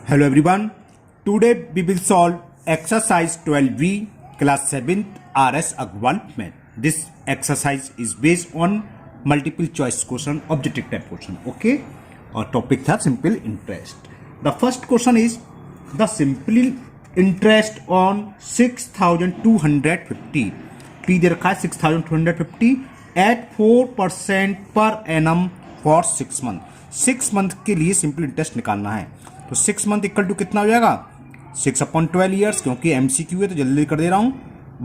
Hello everyone. Today we will solve exercise 12B class 7th RS Agrawal math. This exercise is based on multiple choice question, objective type question. Okay. और topic था simple interest. The first question is the simple interest on 6,250. P दे रखा है 6,250 at 4% per annum for 6 month. 6 month के लिए simple interest निकालना है तो 6 month equal to कितना हो जाएगा 6/12 ईयर्स, क्योंकि एमसीक्यू है तो जल्दी कर दे रहा हूं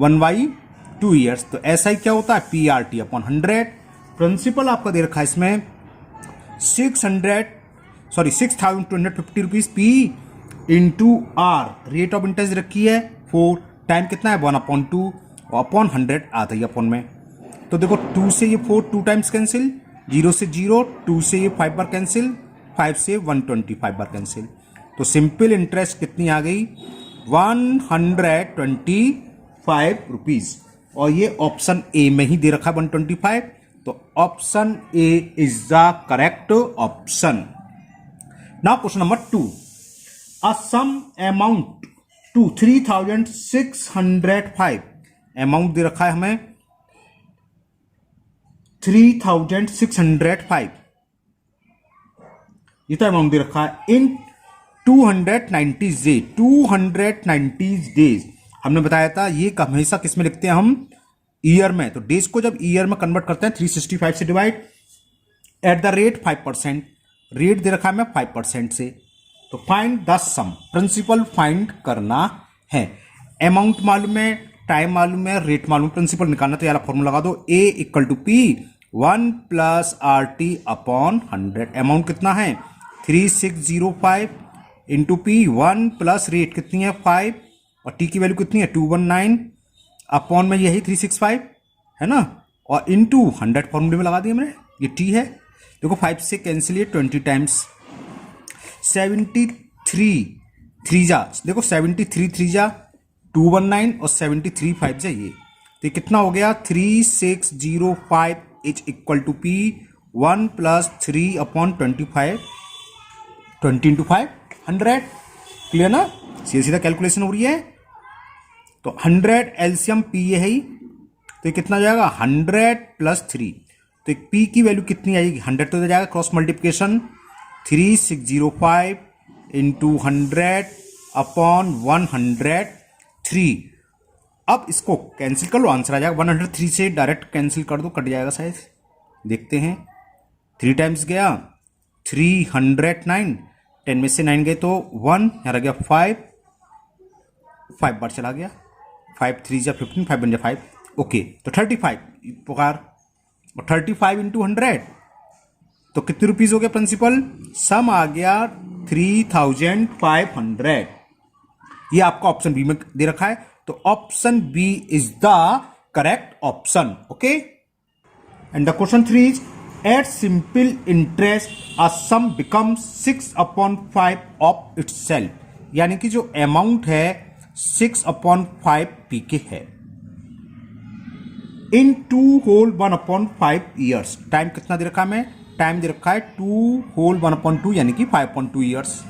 1/2 ईयर्स। तो ऐसा ही क्या होता है PRT अपॉन 100। प्रिंसिपल आपका दे रखा है इसमें 6,250 rupees P into R। Rate of interest रखी है 4, टाइम कितना है 1/2 अपॉन 100 आता है अपॉन में। तो देखो 2 से ये 4 2 टाइम्स कैंसिल, 0 से 0, 2 से ये 5 बार कैंसिल, 5 से 125 बार कैंसिल। तो सिंपल इंटरेस्ट कितनी आ गई 125 रुपीज। और ये ऑप्शन ए में ही दे रखा है 125, तो option A is the correct option. Now question number 2, a sum amount to 3,605। Amount दे रखा है हमें 3,605, ये तो अमाउंट दे रखा है इन 290 डेज। हमने बताया था ये हमेशा किस में लिखते हैं हम ईयर में, तो डेज को जब ईयर में कन्वर्ट करते हैं 365 से divide at the rate 5%। Rate दे रखा है हमें 5% से। तो find the sum, principal find करना है। अमाउंट मालूम है, टाइम मालूम है, रेट मालूम, प्रिंसिपल निकालना। तो यार फॉर्मूला लगा दो A equal to P 1 plus RT upon 100। Amount कितना है 3605 इंटू P 1 प्लस रेट कितनी है 5 और T की वैल्यू कितनी है 219 अपॉन में यही 365 है ना, और इंटू 100 फॉर्मूले में लगा दिया मैंने, ये T है। देखो 5 से कैंसिल, ये 20 टाइम्स 73 3 जा, देखो 73 3 जा 219 और 73 5 जा ये, तो कितना हो गया 3605 is equal to P 1 plus 3 upon 25, 20 into 5 100। Clear ना, सीधा सीधा कैलकुलेशन हो रही है। तो 100 एलसीएम P ये है ही, तो ये कितना जाएगा 100 प्लस 3, तो P की वैल्यू कितनी आएगी 100 तो जाएगा क्रॉस मल्टीप्लिकेशन 3605 इंटू 100 अपॉन 103। अब इसको कैंसिल कर लो, आंसर आ जाएगा 103 से डायरेक्ट कैंसिल कर दो, कट जाएगा शायद, देखते हैं। 3 टाइम्स गया 309, 10 में से 9 गए तो 1, यहाँ रह गया 5 बार चला गया, 5 3 जा 15, 5 बन जा 5। ओके, तो 35 पुकार, और 35 इंटू 100 तो कितने रुपीज हो गया प्रिंसिपल, सम आ गया 3,500। ये आपका ऑप्शन बी में दे रखा है, तो option B is the correct option. Okay, and the question 3 is at simple interest a sum becomes 6/5 of itself. यानी कि जो अमाउंट है 6/5 P के है इन 2 होल 1/5 ईयर्स। टाइम कितना दे रखा है हमें, टाइम दे रखा है 2 होल 1/2 यानी कि 5/2 ईयर्स।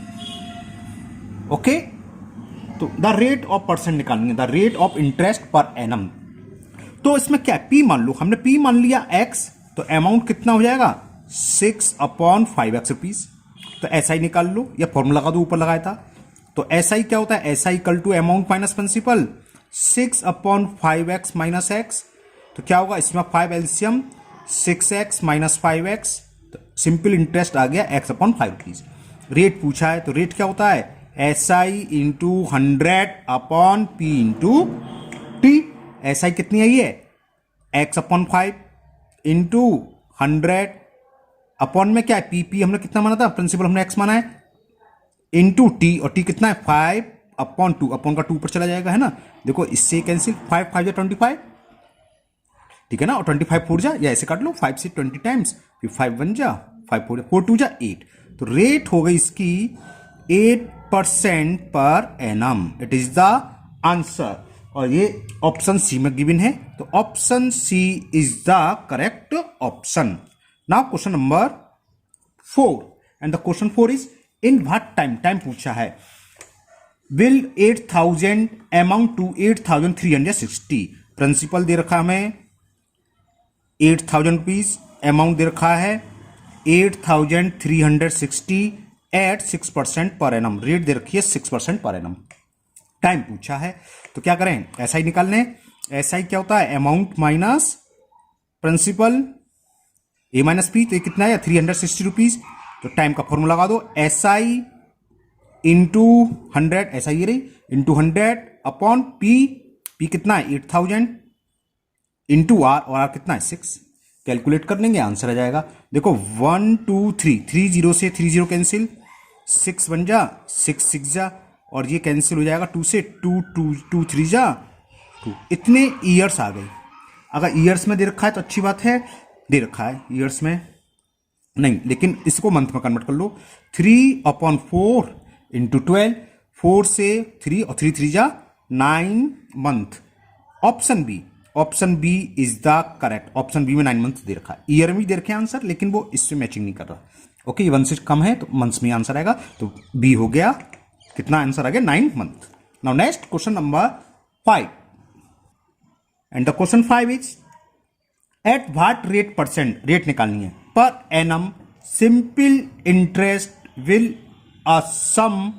ओके, तो द रेट ऑफ परसेंट निकालेंगे, द रेट ऑफ इंटरेस्ट पर एनम। तो इसमें क्या P मान लो, हमने P मान लिया X, तो अमाउंट कितना हो जाएगा 6/5x रुपीज। तो ऐसा ही निकाल लो, या फॉर्मूला लगा दो, ऊपर लगाया था। तो ऐसा ही क्या होता है, ऐसा equal to amount minus principal 6/5x minus x। तो क्या होगा इसमें 5 एलसीएम 6x माइनस 5x, तो सिंपल इंटरेस्ट आ गया x/5 रुपीज। रेट पूछा है, तो रेट क्या होता है SI into 100 upon P into T। SI कितनी आई है x/5 इंटू 100 अपॉन में क्या है P हमने कितना माना था, प्रिंसिपल हमने x माना है, इंटू T, और T कितना है 5/2, अपॉन का 2 पर चला जाएगा है ना। देखो इससे कैंसिल, 5 5 जा 25, ठीक है ना, और 25 4 जा, या ऐसे काट लो 5 से 20 टाइम्स, फिर 5 1 जा 5 4 2 जा 8। तो रेट हो गई इसकी 8% पर annum. It is the answer, और ये ऑप्शन सी में गिवन है, तो option C is the correct option. Now question number 4, and the question 4 is in what time, time पूछा है। विल 8,000 अमाउंट टू 8,360, प्रिंसिपल दे रखा हमें 8,000 रुपीज, अमाउंट दे रखा है 8,360 एट 6% पर एनम, रेट दे रखी है 6% पर एनम, टाइम पूछा है। तो क्या करें, ऐसा ही निकालने। ऐसा ही क्या होता है, अमाउंट माइनस प्रिंसिपल ए माइनस पी, तो ये कितना है 360 रुपीज। तो टाइम का फॉर्मूला लगा दो, एस आई इंटू 100, ऐसा ही रही, इंटू 100 अपॉन पी, पी कितना है 8,000 इंटू आर, और आर कितना है 6, कैलकुलेट कर लेंगे आंसर आ जाएगा। देखो 1 2 3, 3 0 से 3 0 कैंसिल, 6 बन जा, 6 6 जा, और ये कैंसिल हो जाएगा 2 से, 2 2 2 3 जा 2, इतने ईयर्स आ गए। अगर ईयर्स में दे रखा है तो अच्छी बात है, दे रखा है ईयर्स में नहीं, लेकिन इसको मंथ में कन्वर्ट कर लो। 3/4 इंटू 12, 4 से 3 और 3 3 जा 9 month. Option B, option B is the correct, option B में 9 मंथ दे रखा है, ईयर में दे रखे आंसर, लेकिन वो इससे मैचिंग नहीं कर रहा। ओके, ये 1 से कम है तो मंथ्स में आंसर आएगा, तो बी हो गया, कितना आंसर आ गया 9 month. Now next question number 5, and the question 5 is at what rate percent, rate निकालनी है, per annum simple interest will a sum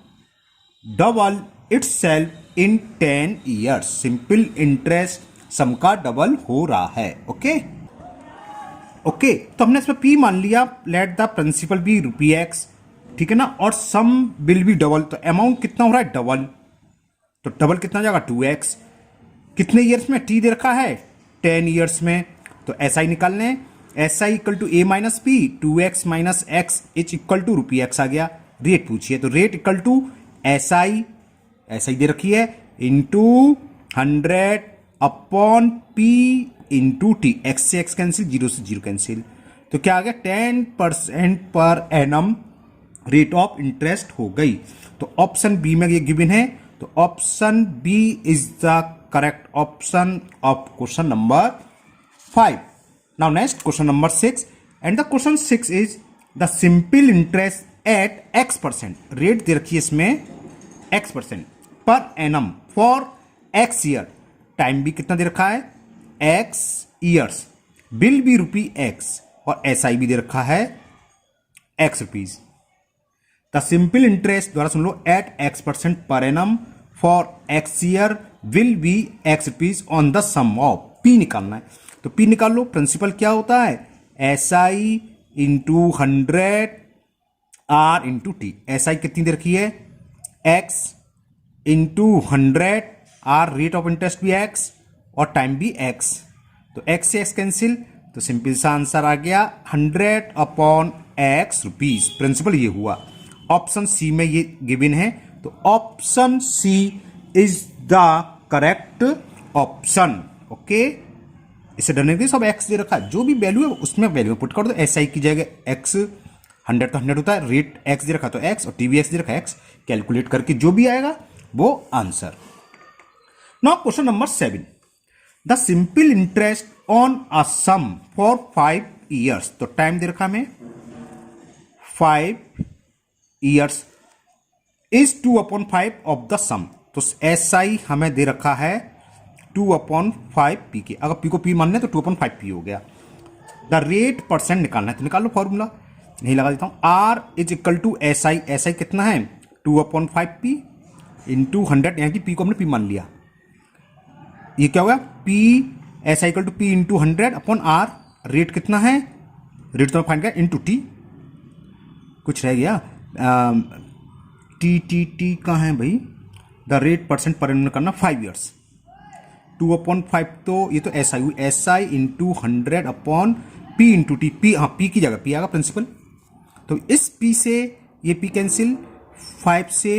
double itself in 10 years. Simple interest sum का डबल हो रहा है। ओके ओके, तो हमने इसमें P मान लिया, let the principal be ₹x, ठीक है ना, और सम विल बी डबल, तो अमाउंट कितना हो रहा है डबल, तो डबल कितना जाएगा 2x, कितने ईयर्स में, टी दे रखा है 10 ईयर्स में, तो ऐसा ही निकाल लें, S I equal to A minus P, 2x minus x each equal to ₹x आ गया। रेट पूछिए, तो rate equal to S I दे रखी है into 100 upon P into T, x से एक्स कैंसिल, 0 से 0 कैंसिल, तो क्या आ गया 10% per annum rate of interest हो गई। तो ऑप्शन बी में ये गिवन है, तो option B is the correct option of question number 5. Now next question number 6, and the question 6 is the simple interest at x%, rate दे रखी है इसमें x% per annum for x year, time भी कितना दे रखा है x ईयर्स, बिल भी ₹x, और SI भी दे रखा है x rupees. The simple interest, द्वारा सुन लो, at x% per annum for x year will be x rupees on the sum of, P निकालना है, तो P निकाल लो। प्रिंसिपल क्या होता है SI into 100 R into T, SI कितनी दे रखी है x into 100 R, rate of interest भी x और टाइम भी x, तो x से x कैंसिल, तो सिंपल सा आंसर आ गया 100 अपॉन x रुपीज। प्रिंसिपल ये हुआ। ऑप्शन सी में ये गिवन है, तो option C is the correct option. Okay, इसे डरने के सब x दे रखा है, जो भी वैल्यू है उसमें वैल्यू पुट कर दो, SI की जगह x, 100 तो 100 होता है, रेट x दे रखा तो x, और टी भी x दे रखा है x, कैलकुलेट करके जो भी आएगा वो answer. Now question number 7, the simple interest on a sum for 5 years, तो टाइम दे रखा हमें 5 years is 2/5 of the sum, तो SI हमें दे रखा है 2/5 पी के, अगर पी को पी मान लें तो 2/5 पी हो गया। द रेट परसेंट निकालना है, तो निकाल लो फॉर्मूला, नहीं लगा देता हूं, R is equal to SI, SI कितना है 2/5 पी इंटू 100, यानी कि पी को हमने पी मान लिया, ये क्या होगा P, SI equal to P into 100 upon R, rate कितना है, रेट तो फाइंड किया इंटू टी, कुछ रह गया टी कहाँ है भाई, the rate percent per annum करना 5 ईयर्स, 2/5 तो ये तो SI हुई, SI into 100 upon P into T, P, हाँ P की जगह P आएगा प्रिंसिपल, तो इस P से ये P कैंसिल, 5 से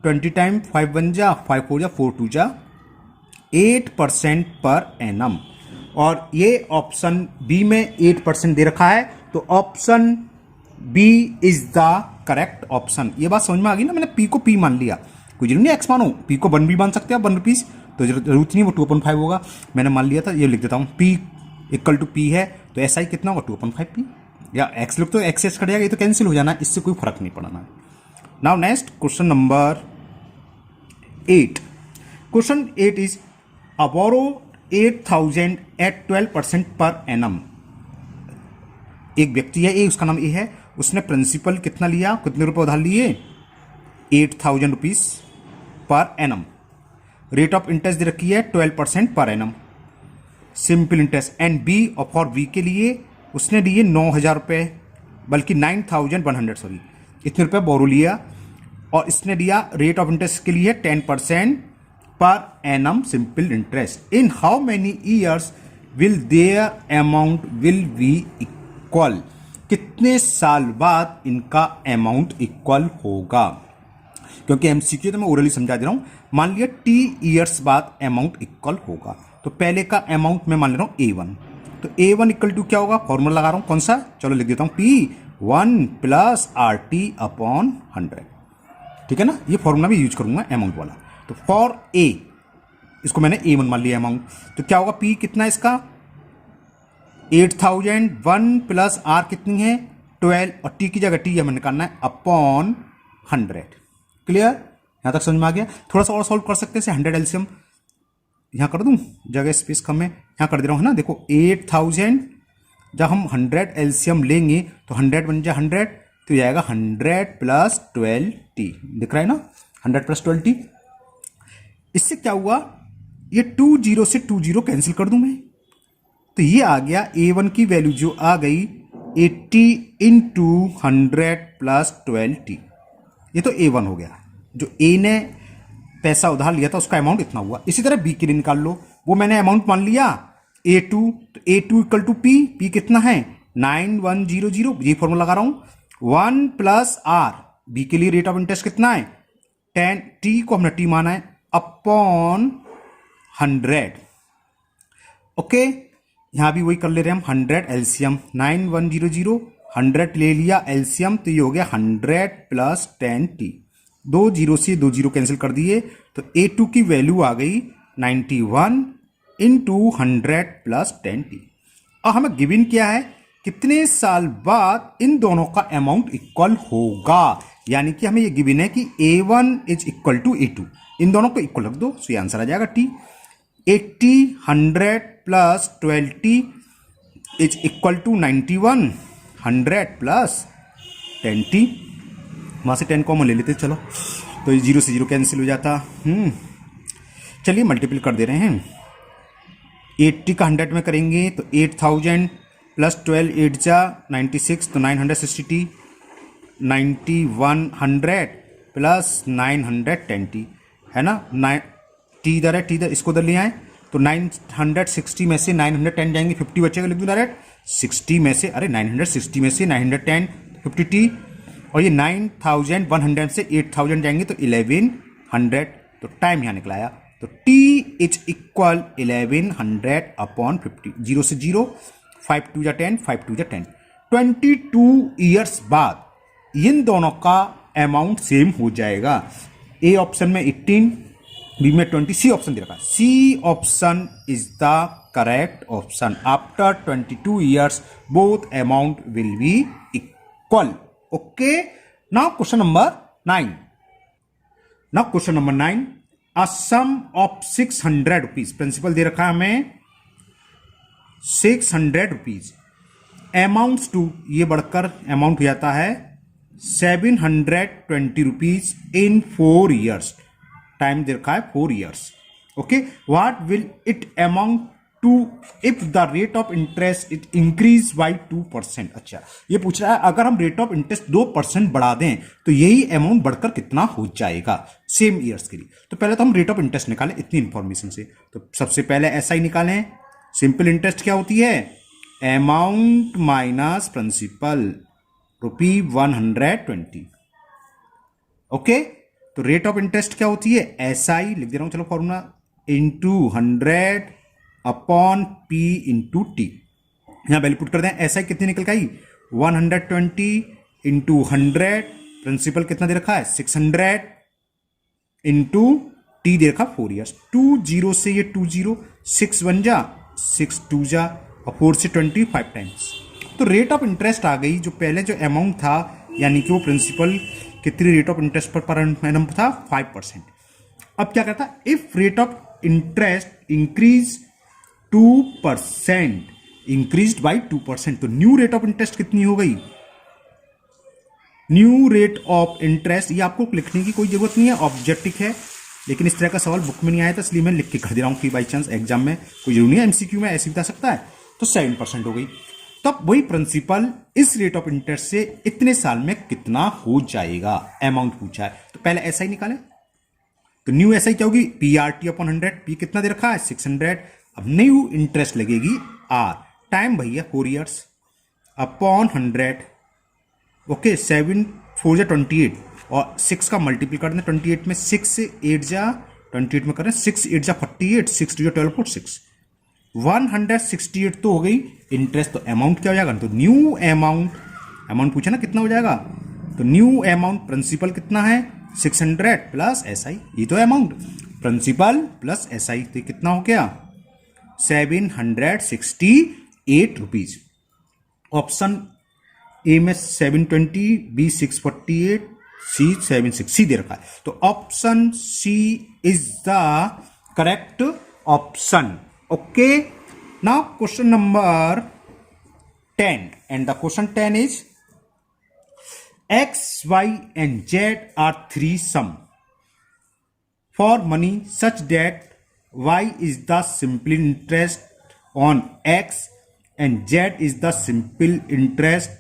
20 टाइम 5 बन जा, 5 4 जा 4 2 जा 8% पर एनम, और ये ऑप्शन बी में 8% दे रखा है, तो option B is the correct option. ये बात समझ में आ गई ना, मैंने P को P मान लिया, कोई जरूरी नहीं x मानो, P को 1 भी मान सकते हैं 1 रुपीज, तो जरूरत नहीं, वो 2/5 होगा, मैंने मान लिया था, ये लिख देता हूँ P इक्वल टू P है, तो SI कितना होगा 2/5 P, या x लिख तो x कट जाएगा, ये तो कैंसिल हो जाना, इससे कोई फर्क नहीं पड़ना। Now next question number 8. Question 8 is a borrow 8,000 at 12% per annum. एक व्यक्ति है ए, उसका नाम ए है, उसने प्रिंसिपल कितना लिया, कितने रुपए उधार लिए, 8,000 rupees per annum. Rate of interest दे रखी है 12% per annum, simple interest. And B, और फॉर बी के लिए उसने लिए 9,000 रुपये, बल्कि 9,100 सॉरी, इतने रुपये बोरो लिया, और इसने दिया रेट ऑफ इंटरेस्ट के लिए 10% per annum simple interest. In how many years will their amount will be equal. कितने साल बाद इनका अमाउंट इक्वल होगा. क्योंकि एमसीक्यू तो मैं ओरली समझा दे रहा हूं. मान लिया टी ईयर्स बाद अमाउंट इक्वल होगा, तो पहले का अमाउंट मैं मान ले रहा हूं A1. तो A1 इक्वल टू क्या होगा, फॉर्मूला लगा रहा हूं, कौन सा, चलो लिख देता हूं, P1 प्लस RT अपॉन 100. ठीक है ना, ये फॉर्मूला भी यूज करूंगा अमाउंट वाला. तो फॉर ए, इसको मैंने A1 मान लिया अमाउंट, तो क्या होगा, P कितना है इसका 8,000, 1 प्लस R कितनी है 12, और T की जगह T हमें निकालना है अपॉन 100. क्लियर, यहां तक समझ में आ गया. थोड़ा सा और सॉल्व कर सकते हैं. 100 एलसीएम यहां कर दूं, जगह स्पेस कम है, यहां कर दे रहा हूं, है ना. देखो 8,000, जब हम 100 एलसीएम लेंगे तो 100 बन जाए 100, तो ये आएगा 100 प्लस 12T. दिख रहा है ना, 100 प्लस 12T. इससे क्या हुआ, ये 20 से 20 कैंसिल कर दूं मैं, तो ये आ गया A1 की वैल्यू जो आ गई 80 इंटू 100 प्लस 12T. ये तो A1 हो गया, जो A ने पैसा उधार लिया था उसका अमाउंट इतना हुआ. इसी तरह B के लिए निकाल लो, वो मैंने अमाउंट मान लिया A2, तो A2 इक्वल टू P कितना है 9100, ये फॉर्मूला लगा रहा हूं, 1 प्लस R. B के लिए रेट ऑफ इंटरेस्ट कितना है 10, T को हमने T माना है अपॉन 100. ओके, यहां भी वही कर ले रहे हैं हम, 100 एलसीएम 9100, 100 ले लिया एलसीएम, तो ये हो गया 100 प्लस 10T. 2 0 से 2 0 कैंसिल कर दिए, तो A2 की वैल्यू आ गई 91 इंटू 100 प्लस 10T. और हमें गिवन क्या है, कितने साल बाद इन दोनों का अमाउंट इक्वल होगा. यानी कि हमें ये गिवन है कि A1 is equal to A2, इन दोनों को इक्वल रख दो, सो ये आंसर आ जाएगा T. 80 100 plus 12T is equal to 91 100 plus 10T. वहां से 10 कॉमन ले लेते चलो, तो 0 से 0 कैंसिल हो जाता. चलिए मल्टीपल कर दे रहे हैं. 80 का 100 में करेंगे तो 8,000 प्लस 12 8 जा 96, तो 960T. 9100 प्लस 910T है ना. T इधर है, T इधर, इसको इधर ले आए, तो 960 में से 910 जाएंगे, 50 बचेगा, लिख दूं डायरेक्ट. 60 में से, अरे 960 में से 910 50T, और ये 9,100 से 8,000 जाएंगे तो 1,100, तो टाइम यहाँ निकला आया. तो T इज इक्वल 1,100 अपॉन 50. 0 से 0, 5 2 जा 10, 5 2 जा 10. 22 ईयर्स बाद इन दोनों का अमाउंट सेम हो जाएगा. ए ऑप्शन में 18, बी में 20, सी ऑप्शन दे रखा है. C option is the correct option. After 22 years both amount will be equal. Okay, now question number 9. Now question number 9. A sum of 600 rupees. Principal दे रखा है हमें 600 रुपीज. अमाउंट्स टू, ये बढ़कर अमाउंट हो जाता है 720 रुपीज इन 4 ईयर्स. टाइम दे रखा है 4 years. Okay, what will it amount to if the rate of interest it increase by 2%. अच्छा, ये पूछ रहा है अगर हम रेट ऑफ इंटरेस्ट 2% बढ़ा दें तो यही अमाउंट बढ़कर कितना हो जाएगा सेम ईयर्स के लिए. तो पहले तो हम रेट ऑफ इंटरेस्ट निकालें इतनी इंफॉर्मेशन से. तो सबसे पहले ऐसा ही निकालें. सिंपल इंटरेस्ट क्या होती है, अमाउंट माइनस प्रिंसिपल, ₹120. ओके, तो रेट ऑफ इंटरेस्ट क्या होती है, SI लिख दे रहा हूं, चलो formula, into 100 upon P into T. यहां वैल्यू पुट कर दें. SI कितनी निकल गई 120 इंटू 100, प्रिंसिपल कितना दे रखा है 600, इंटू T दे रखा 4 ईयर्स. 20 से ये 20, 6 1 जा 6 2 जा, और 4 से 25 टाइम्स. तो रेट ऑफ इंटरेस्ट आ गई, जो पहले जो अमाउंट था यानी कि वो प्रिंसिपल कितनी rate of interest per annum था 5%। अब क्या करता, if rate of interest increase 2%, increase by 2%, तो न्यू रेट ऑफ इंटरेस्ट कितनी हो गई, न्यू रेट ऑफ इंटरेस्ट, ये आपको लिखने की कोई जरूरत नहीं है, ऑब्जेक्टिव है, लेकिन इस तरह का सवाल बुक में नहीं आया था इसलिए मैं लिख के कर दे रहा हूं कि बाई चांस एग्जाम में कोई जरूरी नहीं है, एमसीक्यू में ऐसे बता सकता है। तो 7% हो गई। तब वही प्रिंसिपल इस रेट ऑफ इंटरेस्ट से इतने साल में कितना हो जाएगा, अमाउंट पूछा है। तो पहले एसआई निकालें, तो न्यू एसआई क्या होगी, पीआरटी अपॉन 100, पी कितना दे रखा है 600, अब न्यू इंटरेस्ट लगेगी आर, टाइम भैया 4 ईयर्स अपॉन 100, ओके 7 4 जा 28 और 6 का मल्टीपल कर दें 28 में, 6 से 8 जा 28 में करें, 6 8 जा 48, 6 2 जा 12 4 6, 168 तो हो गई इंटरेस्ट। तो अमाउंट क्या हो जाएगा, तो न्यू अमाउंट, अमाउंट पूछा ना कितना हो जाएगा, तो न्यू अमाउंट प्रिंसिपल कितना है 600 प्लस एसआई, ये तो अमाउंट प्रिंसिपल प्लस एसआई, तो कितना हो गया 768 रुपीज। ऑप्शन ए में 720, बी 648, सी 760 दे रखा है, तो option C is the correct option. Okay, now question number 10, and the question 10 is x, y and z are three sum for money such that y is the simple interest on x and z is the simple interest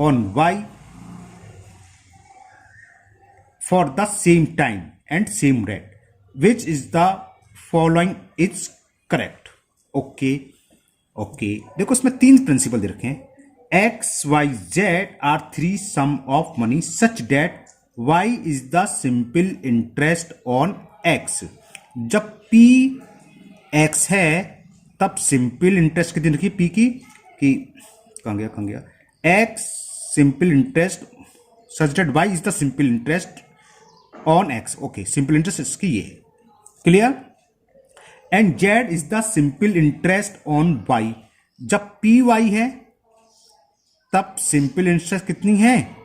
on y for the same time and same rate. Which is the following is correct? Okay okay, देखो इसमें 3 principal दे रखे हैं, x, y, z are 3 sum of money such that y is the simple interest on x। जब p x है तब simple interest कितनी रखी p की, कि कहाँ गया x simple interest such that y is the simple interest on x। Okay, simple interest इसकी ये है, clear. And z is the simple interest on y, जब पी वाई है तब सिंपल इंटरेस्ट कितनी है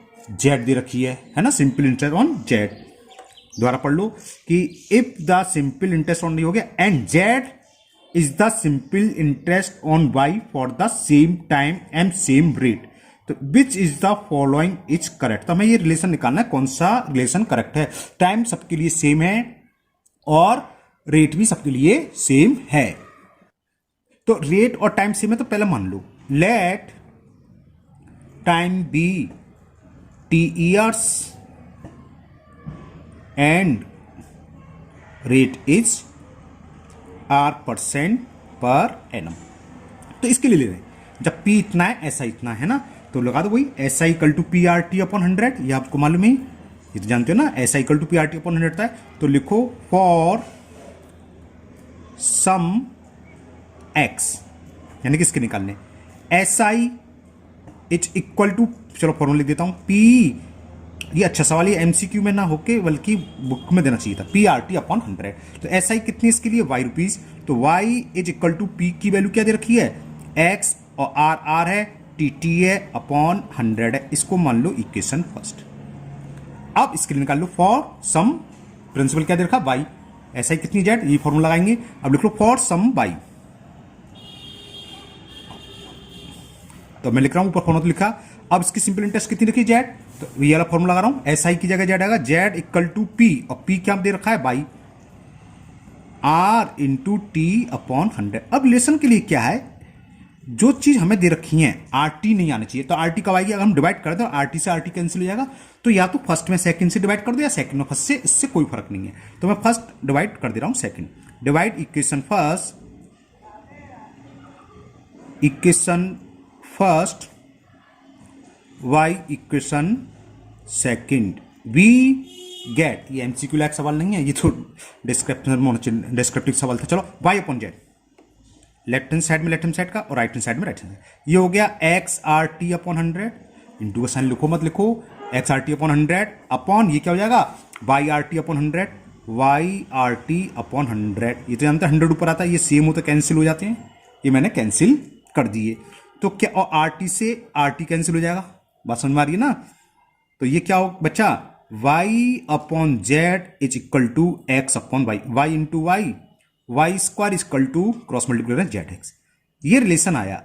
z दे रखी है ना, सिंपल इंटरेस्ट ऑन z। दोबारा पढ़ लो कि if the simple interest on हो गया and z is the simple interest on y for the same time and same rate, तो which is the following is correct. तो हमें ये रिलेशन निकालना है, कौन सा रिलेशन करेक्ट है। टाइम सबके लिए सेम है और रेट भी सबके लिए सेम है, तो रेट और टाइम सेम है, तो पहले मान लो let time be T years and rate is R% per annum. तो इसके लिए ले रहे हैं, जब P इतना है ऐसा इतना है ना, तो लगा दो वही SI equal to P R T upon 100, ये आपको मालूम है, ये तो जानते हो ना, SI equal to P R T upon 100 था। तो लिखो फॉर सम x, यानी किसके निकालने, SI इज इक्वल टू, चलो फॉर्मूला लिख देता हूं, P, ये अच्छा सवाल, ये एमसीक्यू में ना होके बल्कि बुक में देना चाहिए था, पी आर टी अपॉन 100। तो SI कितनी इसके लिए y रुपीज, तो y is equal to P की वैल्यू क्या दे रखी है x और R है, T है अपॉन 100 है, इसको मान लो इक्वेशन फर्स्ट। अब इसके लिए निकाल लो फॉर सम, प्रिंसिपल क्या दे रखा y, SI कितनी z, ये फॉर्मूला लगाएंगे। अब लिख लो फॉर सम y, तो मैं लिख रहा हूं ऊपर फॉर्मूला तो लिखा, अब इसकी सिंपल इंटरेस्ट कितनी रखी z, तो ये वाला फॉर्मूला लगा रहा हूं, SI की जगह z आएगा z इक्वल टू p, और p क्या दे रखा है y, r into T upon 100। अब रिलेशन के लिए क्या है, जो चीज हमें दे रखी है RT नहीं आना चाहिए, तो RT कब आएगी, अगर हम डिवाइड कर दो RT से RT कैंसिल हो जाएगा, तो या तो फर्स्ट में सेकंड से डिवाइड कर दो या सेकंड में फर्स्ट से, इससे कोई फर्क नहीं है। तो मैं फर्स्ट डिवाइड कर दे रहा हूं second, divide equation first y equation second, we get, ये एमसीक्यू लायक सवाल नहीं है, ये तो डिस्क्रिप्टिव सवाल था। चलो y upon z, left hand side में लेफ्ट हैंड साइड का और राइट हैंड साइड में राइट हैंड, ये हो गया X R T upon 100, into का साइन लिखो मत लिखो, X R T upon 100 upon ये क्या हो जाएगा Y R T upon 100, Y R T upon 100, ये तो जानते हैं 100 ऊपर आता है, ये सेम हो तो कैंसिल हो जाते हैं, ये मैंने कैंसिल कर दिए। तो क्या, और आर टी से आर टी कैंसिल हो जाएगा, बात समझ में आ रही है ना। तो ये क्या हो बच्चा, Y upon Z is equal to X upon Y, Y into Y, Y square equal to cross multiply Z X. ये रिलेशन आया,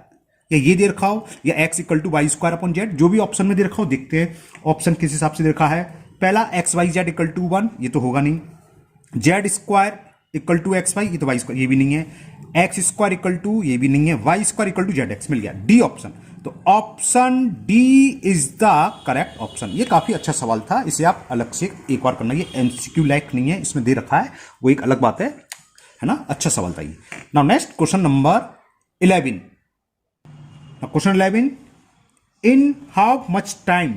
या ये दे रखा हो, या X equal to Y square upon Z, जो भी ऑप्शन में दे रखा हो। देखते हैं ऑप्शन किस हिसाब से दे रखा है। पहला X Y Z equal to 1, ये तो होगा नहीं। Z square equal to X Y, ये तो वाई स्क्वायर, ये भी नहीं है। एक्स स्क्वायर इक्वल टू, ये भी नहीं है। Y square equal to Z X, मिल गया डी ऑप्शन। तो option D is the correct option. ये काफी अच्छा सवाल था, इसे आप अलग से एक बार करना, ये एमसीक्यू लाइक नहीं है, इसमें दे रखा है, वो एक अलग बात है ना। अच्छा सवाल था ये। Now next question number 11। Question 11, in how much time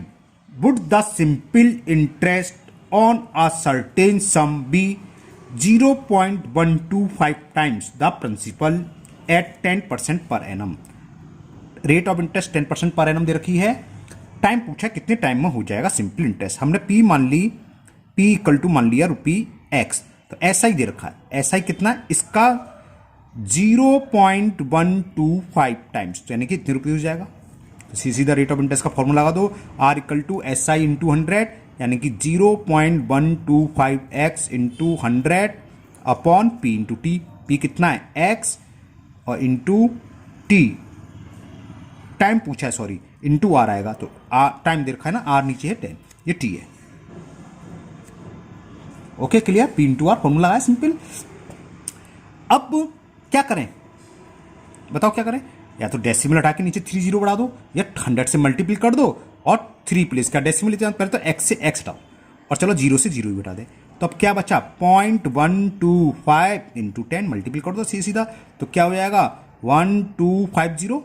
would the simple interest on a certain sum be 0.125 times the principal at 10% per annum. Rate of interest 10% per annum दे रखी है। टाइम पूछा कितने टाइम में हो जाएगा simple interest. हमने P मान ली, P equal to मान लिया रुपी एक्स, तो ऐसा ही दे रखा है। ऐसा ही कितना, इसका 0.125 टाइम्स, तो यानी कि इतने रुपये हो जाएगा। तो सीधा रेट ऑफ इंटरेस्ट का फॉर्मूला लगा दो, R equal to S I into 100, यानी कि 0.125x into 100 upon P into T. P कितना है, एक्स, और इंटू टी, टाइम पूछा है सॉरी, इंटू आर आएगा, तो आर टाइम दे रखा है ना, आर नीचे है 10, ये टी है। Okay clear, P into R formula है सिंपल। अब क्या करें बताओ, क्या करें? या तो डेसिमल हटा के नीचे 30 बढ़ा दो, या 100 से मल्टीप्लाई कर दो और 3 प्लेस का डेसिमल, पहले तो x से x हटाओ और चलो 0 से 0 ही बता दे। तो अब क्या बचा, 0.125 इंटू 10 मल्टीप्लाई कर दो सीधा, तो क्या हो जाएगा 1250,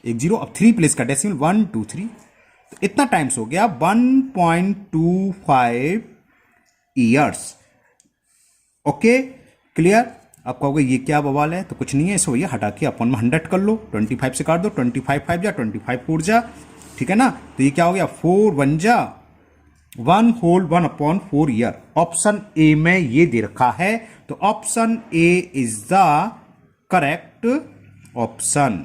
एक 0, अब 3 प्लेस का डेसिमल 1 2 3, तो इतना टाइम्स हो गया 1.25 ईयर्स। Okay clear. आप कहोगे ये क्या बवाल है, तो कुछ नहीं है, इसको भैया हटा के अपन में 100 कर लो, 25 से काट दो, 25 5 जा, 25 4 जा, ठीक है ना। तो ये क्या हो गया, 4 1 जा, 1 whole 1 upon 4 year. Option A में ये दे रखा है, तो option A is the correct option.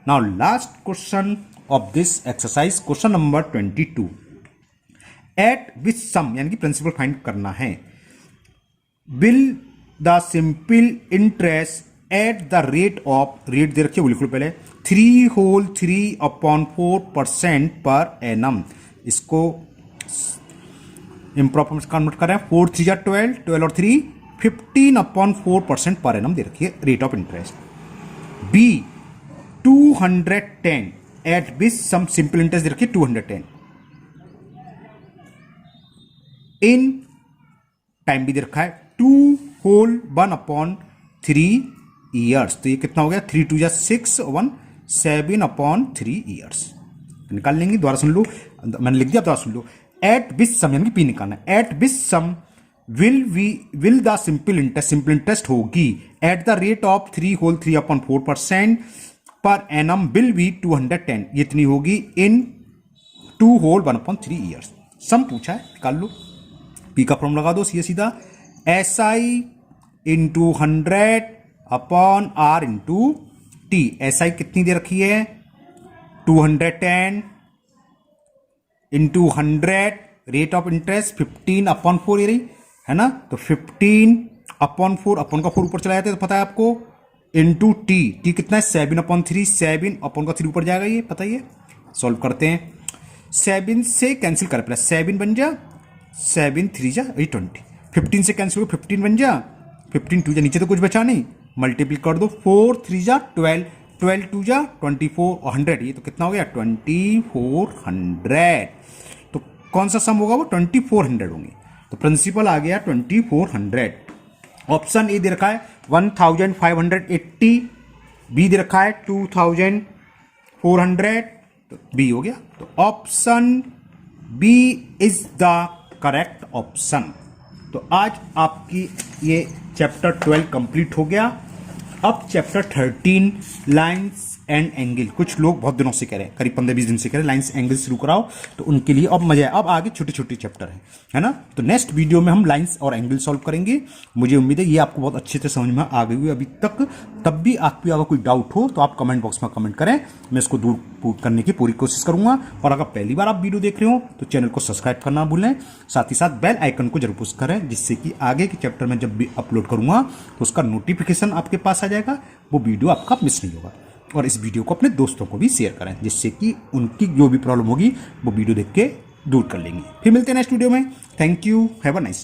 Now last question of this exercise, question number 22। At which sum, यानी कि प्रिंसिपल फाइंड करना है, will the simple interest at the rate of, rate दे रखिए बिल्कुल पहले, 3 होल 3 अपॉन 4% पर एनम। इसको improper में कन्वर्ट कर रहे हैं, 4 3 जा 12, 12 और 3 15 अपॉन 4% पर एनम दे रखिए rate of interest. Be 210 at which sum, simple interest दे रखिए 210, इन टाइम भी दे रखा है 2 होल 1 अपॉन 3 ईयर्स। तो ये कितना हो गया, 3 2 जा 6 1 7 अपॉन 3 ईयर्स। निकाल लेंगे, दोबारा सुन लो, मैंने लिख दिया, दोबारा सुन लो। एट विच सम, यानी कि पी निकालना है, at which sum will the simple interest होगी at the rate of 3 whole 3 upon 4% per annum will be 210, ये इतनी होगी in 2 whole 1 upon 3 years. Sum पूछा है, निकाल लो। पी का फॉर्म लगा दो सीधा, S I into 100 upon R into T. S I कितनी दे रखी है, 210 इंटू 100, रेट ऑफ इंटरेस्ट 15 अपॉन 4 ये रही है ना, तो 15 अपॉन 4, अपॉन का 4 ऊपर चला जाता है तो पता है आपको, इंटू टी, टी कितना है 7 अपॉन 3, 7 अपॉन का 3 ऊपर जाएगा, ये पता ही है। सॉल्व करते हैं, 7 से कैंसिल कर, प्लस 7 बन जा, 7 3 जा 20, 15 से कैंसिल हो 15 बन जा, 15 2 जा, नीचे तो कुछ बचा नहीं, मल्टीप्लाई कर दो, 4 3 जा 12, 12 2 जा 24 और 100, ये तो कितना हो गया 2400। तो कौन सा सम होगा, वो 2400 होंगे, तो प्रिंसिपल आ गया 2400। ऑप्शन ए दे रखा है 1580, बी दे रखा है 2400, तो बी हो गया। तो option B is the correct option. तो आज आपकी ये चैप्टर 12 कंप्लीट हो गया। अब चैप्टर 13 लाइंस एंड एंगल। कुछ लोग बहुत दिनों से कह रहे हैं, करीब 15-20 दिन से कह रहे हैं लाइंस एंगल शुरू कराओ, तो उनके लिए अब मजा है। अब आगे छोटे छोटे चैप्टर है ना। तो नेक्स्ट वीडियो में हम लाइंस और एंगल सॉल्व करेंगे। मुझे उम्मीद है ये आपको बहुत अच्छे से समझ में आ गई हुई अभी तक। तब भी आपकी अगर कोई डाउट हो तो आप कमेंट बॉक्स में कमेंट करें, मैं इसको दूर करने की पूरी कोशिश करूंगा। और अगर पहली बार आप वीडियो देख रहे हो तो चैनल को सब्सक्राइब करना भूलें, साथ ही साथ बेल आइकन को जरूर पुश करें, जिससे कि आगे के चैप्टर में जब भी अपलोड करूंगा तो उसका नोटिफिकेशन आपके पास आ जाएगा, वो वीडियो आपका मिस नहीं होगा। और इस वीडियो को अपने दोस्तों को भी शेयर करें, जिससे कि उनकी जो भी प्रॉब्लम होगी वो वीडियो देख के दूर कर लेंगे। फिर मिलते हैं नेक्स्ट वीडियो में। Thank you, have a nice.